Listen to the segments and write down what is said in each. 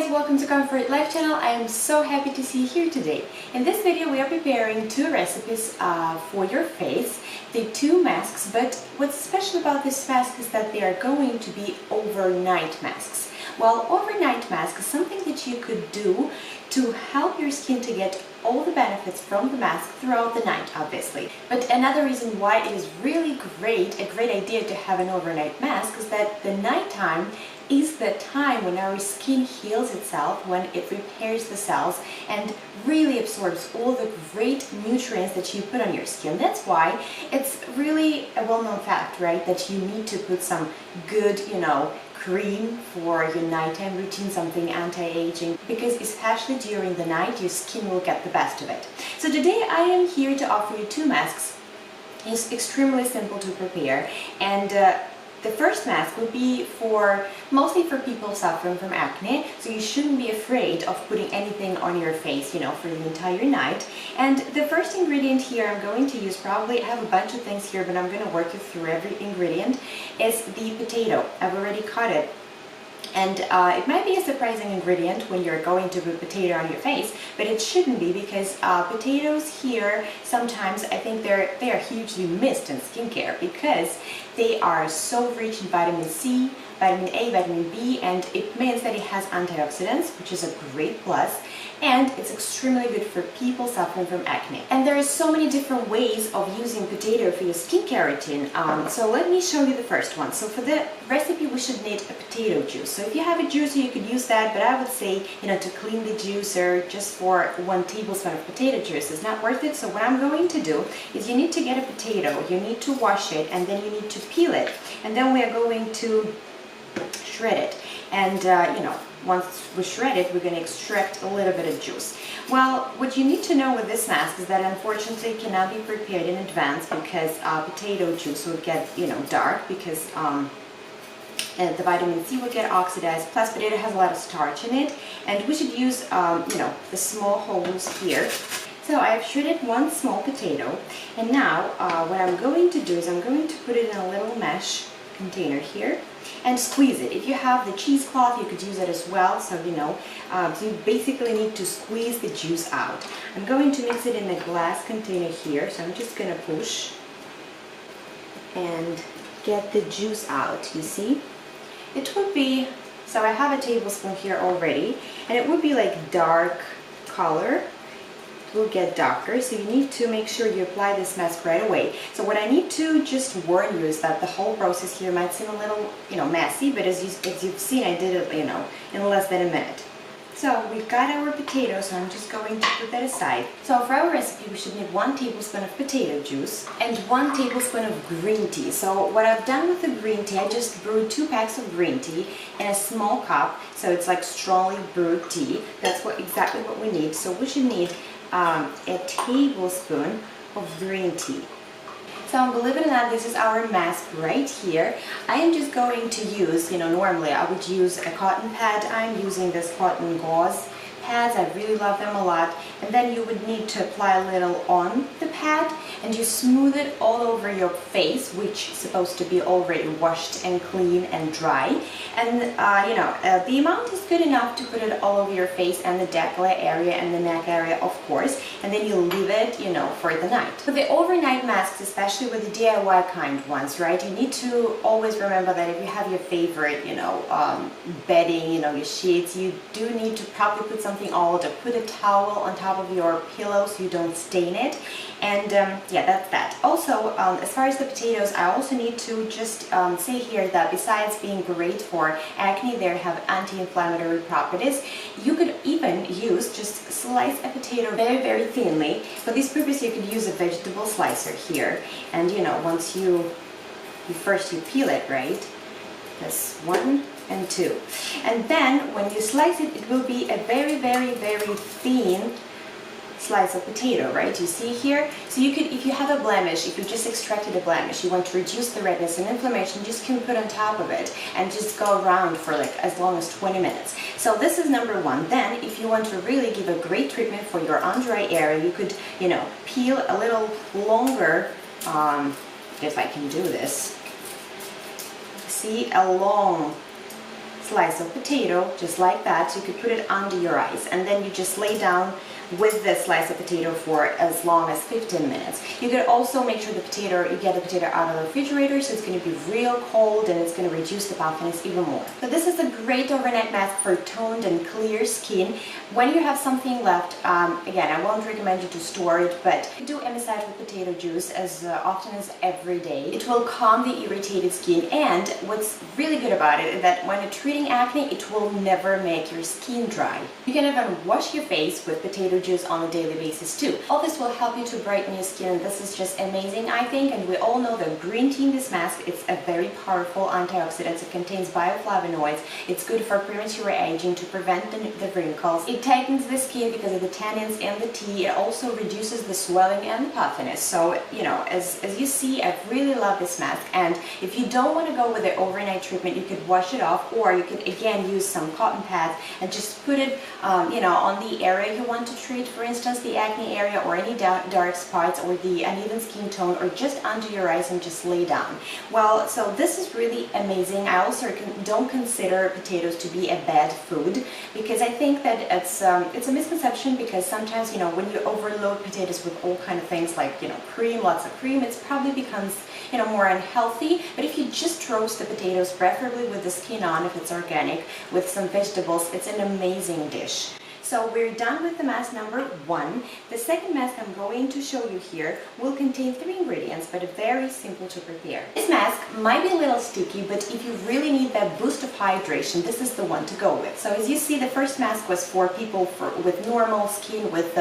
guys, welcome to Comfort Life channel. I am so happy to see you here today. In this video we are preparing two recipes for your face. They're two masks, but what's special about this mask is that they are going to be overnight masks. Well, overnight mask is something that you could do to help your skin to get all the benefits from the mask throughout the night, obviously. But another reason why it is really a great idea to have an overnight mask is that the nighttime is the time when our skin heals itself, when it repairs the cells and really absorbs all the great nutrients that you put on your skin. That's why it's really a well-known fact, right, that you need to put some good, cream for your nighttime routine, something anti-aging, because especially during the night your skin will get the best of it. So today I am here to offer you two masks. It's extremely simple to prepare, and the first mask will be mostly for people suffering from acne, so you shouldn't be afraid of putting anything on your face, for the entire night. And the first ingredient here I'm going to use, probably I have a bunch of things here, but I'm going to work you through every ingredient, is the potato. I've already cut it. And it might be a surprising ingredient when you're going to put potato on your face, but it shouldn't be, because potatoes here, sometimes I think they are hugely missed in skincare because they are so rich in vitamin C, vitamin A, vitamin B, and it means that it has antioxidants, which is a great plus, and it's extremely good for people suffering from acne. And there are so many different ways of using potato for your skincare routine. So let me show you the first one. So for the recipe we should need a potato juice. So if you have a juicer you could use that, but I would say, to clean the juicer just for 1 tablespoon of potato juice is not worth it. So what I'm going to do is you need to get a potato, you need to wash it, and then you need to peel it. And then we are going to shred it. And once we shred it, we're going to extract a little bit of juice. Well, what you need to know with this mask is that unfortunately it cannot be prepared in advance, because potato juice would get dark, because the vitamin C would get oxidized, plus potato has a lot of starch in it, and we should use the small holes here. So I have shredded 1 small potato, and now what I'm going to do is I'm going to put it in a little mesh container here and squeeze it. If you have the cheesecloth, you could use it as well. So so you basically need to squeeze the juice out. I'm going to mix it in a glass container here, so I'm just going to push and get the juice out. You see, it would be, so I have a tablespoon here already, and it would be like dark color. Will get darker, so you need to make sure you apply this mask right away. So what I need to just warn you is that the whole process here might seem a little messy, but as you've seen, I did it in less than a minute. So we've got our potatoes, so I'm just going to put that aside. So for our recipe we should need 1 tablespoon of potato juice and 1 tablespoon of green tea. So what I've done with the green tea, I just brewed 2 packs of green tea in a small cup, so it's like strongly brewed tea. That's exactly what we need. So we should need a tablespoon of green tea. So believe it or not, this is our mask right here. I am just going to use, normally I would use a cotton pad. I'm using this cotton gauze pads. I really love them a lot. And then you would need to apply a little on the pad, and you smooth it all over your face, which is supposed to be already washed and clean and dry. And the amount is good enough to put it all over your face and the décolleté area and the neck area, of course. And then you leave it, for the night. For the overnight masks, especially with the DIY kind ones, right? You need to always remember that if you have your favorite, bedding, your sheets, you do need to probably put something old, or put a towel on top of your pillow so you don't stain it. And yeah, that's that. Also, as far as the potatoes, I also need to just say here that besides being great for acne, they have anti-inflammatory properties. You could even just slice a potato very, very thinly. For this purpose, you could use a vegetable slicer here. And once you peel it, right? That's 1 and 2. And then when you slice it, it will be a very, very, very thin slice of potato, right? You see here? So you could, if you have a blemish, if you just extracted a blemish, you want to reduce the redness and inflammation, just can put on top of it and just go around for as long as 20 minutes. So this is number 1. Then if you want to really give a great treatment for your under-eye area, you could, peel a little longer, if I can do this. See, a long slice of potato, just like that. So you could put it under your eyes, and then you just lay down with this slice of potato for as long as 15 minutes. You could also make sure you get the potato out of the refrigerator, so it's going to be real cold and it's going to reduce the puffiness even more. So this is a great overnight mask for toned and clear skin. When you have something left, again, I won't recommend you to store it, but do a massage with potato juice as often as every day. It will calm the irritated skin, and what's really good about it is that when you're treating acne, it will never make your skin dry. You can even wash your face with potato juice on a daily basis too. All this will help you to brighten your skin, and this is just amazing, I think. And we all know that green tea in this mask, it's a very powerful antioxidant. It contains bioflavonoids. It's good for premature aging, to prevent the wrinkles. It tightens the skin because of the tannins and the tea. It also reduces the swelling and the puffiness. So, you know, as you see, I really love this mask. And if you don't want to go with the overnight treatment, you could wash it off, or you could again use some cotton pads and just put it, you know, on the area you want to treat, for instance, the acne area or any dark spots or the uneven skin tone, or just under your eyes, and just lay down. Well, so this is really amazing. I also don't consider potatoes to be a bad food, because I think that it's a misconception, because sometimes, you know, when you overload potatoes with all kind of things like, you know, cream, lots of cream, it probably becomes, you know, more unhealthy. But if you just roast the potatoes, preferably with the skin on if it's organic, with some vegetables, it's an amazing dish. So we're done with the mask number 1. The second mask I'm going to show you here will contain 3 ingredients, but very simple to prepare. This mask might be a little sticky, but if you really need that boost of hydration, this is the one to go with. So as you see, the first mask was for people with normal skin, with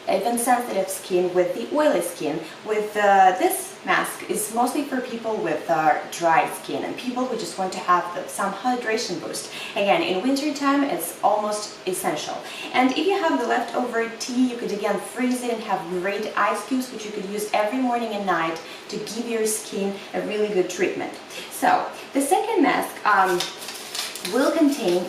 even sensitive skin, with the oily skin. With this mask is mostly for people with dry skin and people who just want to have some hydration boost. Again, in winter time, it's almost essential. And if you have the leftover tea, you could again freeze it and have great ice cubes, which you could use every morning and night to give your skin a really good treatment. So the second mask will contain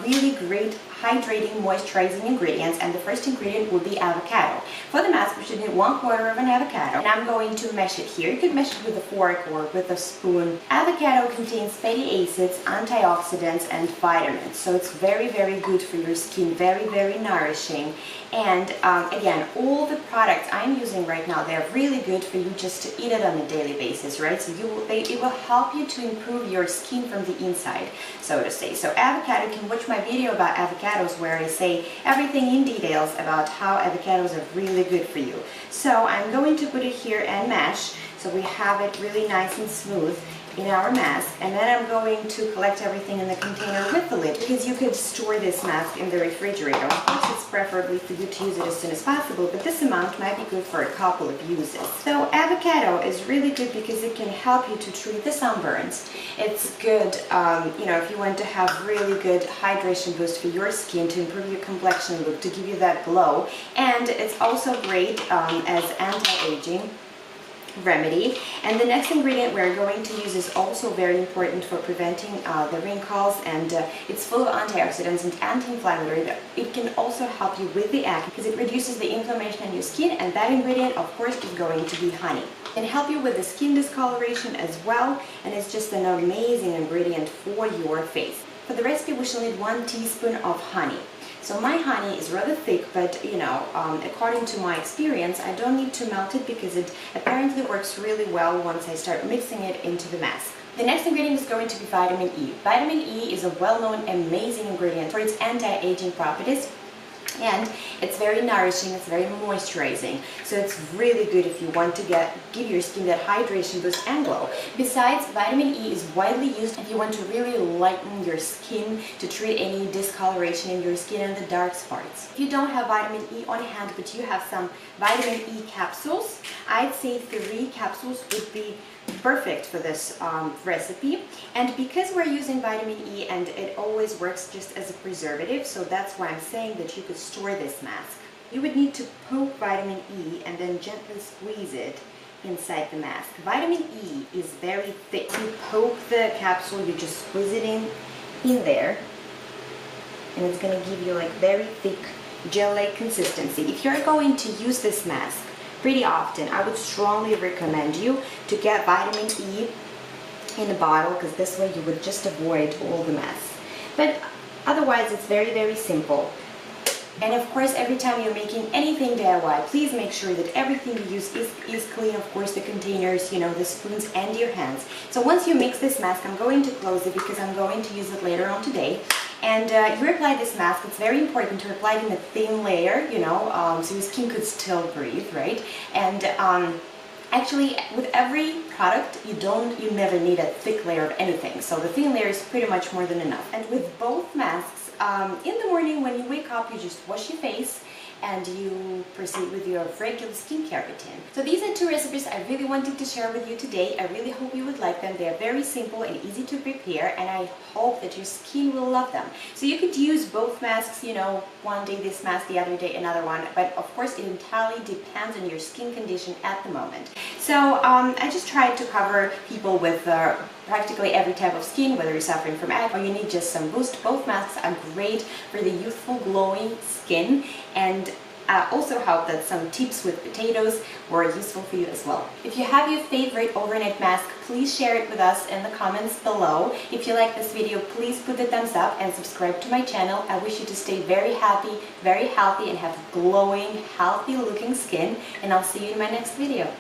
really great hydrating, moisturizing ingredients, and the first ingredient will be avocado. For the mask, we should need 1/4 of an avocado, and I'm going to mash it here. You could mash it with a fork or with a spoon. Avocado contains fatty acids, antioxidants, and vitamins, so it's very, very good for your skin, very, very nourishing. And again, all the products I'm using right now, they're really good for you just to eat it on a daily basis, right? So it will help you to improve your skin from the inside, so to say. So avocado, you can watch my video about avocados where I say everything in details about how avocados are really good for you. So I'm going to put it here and mash, so we have it really nice and smooth in our mask, and then I'm going to collect everything in the container with the lid, because you could store this mask in the refrigerator. Of course, it's preferably for you to use it as soon as possible, but this amount might be good for a couple of uses. So avocado is really good because it can help you to treat the sunburns. It's good, you know, if you want to have really good hydration boost for your skin, to improve your complexion look, to give you that glow. And it's also great as anti-aging remedy. And the next ingredient we're going to use is also very important for preventing the wrinkles, and it's full of antioxidants and anti-inflammatory. It can also help you with the acne because it reduces the inflammation in your skin, and that ingredient, of course, is going to be honey. It can help you with the skin discoloration as well, and it's just an amazing ingredient for your face. For the recipe, we shall need 1 teaspoon of honey. So my honey is rather thick, but you know, according to my experience, I don't need to melt it because it apparently works really well once I start mixing it into the mask. The next ingredient is going to be vitamin E. Vitamin E is a well-known, amazing ingredient for its anti-aging properties. And it's very nourishing, it's very moisturizing, so it's really good if you want to give your skin that hydration boost and glow. Besides, vitamin E is widely used if you want to really lighten your skin, to treat any discoloration in your skin and the dark spots. If you don't have vitamin E on hand, but you have some vitamin E capsules, I'd say 3 capsules would be perfect for this recipe. And because we're using vitamin E and it always works just as a preservative, so that's why I'm saying that you could store this mask. You would need to poke vitamin E and then gently squeeze it inside the mask. Vitamin E is very thick. You poke the capsule, you just squeeze it in there, and it's going to give you like very thick gel-like consistency. If you're going to use this mask pretty often, I would strongly recommend you to get vitamin E in a bottle, because this way you would just avoid all the mess. But otherwise, it's very, very simple. And of course, every time you're making anything DIY, please make sure that everything you use is clean. Of course, the containers, you know, the spoons and your hands. So once you mix this mask, I'm going to close it because I'm going to use it later on today. And you apply this mask. It's very important to apply it in a thin layer, you know, so your skin could still breathe, right? And actually, with every product, you never need a thick layer of anything. So the thin layer is pretty much more than enough. And with both masks, in the morning when you wake up, you just wash your face and you proceed with your regular skincare routine. So these are 2 recipes I really wanted to share with you today. I really hope you would like them. They are very simple and easy to prepare, and I hope that your skin will love them. So you could use both masks, you know, one day this mask, the other day another one, but of course it entirely depends on your skin condition at the moment. So I just tried to cover people with practically every type of skin, whether you're suffering from acne or you need just some boost. Both masks are great for the youthful, glowing skin, and also hope that some tips with potatoes were useful for you as well. If you have your favorite overnight mask, please share it with us in the comments below. If you like this video, please put the thumbs up and subscribe to my channel. I wish you to stay very happy, very healthy, and have glowing, healthy looking skin, and I'll see you in my next video.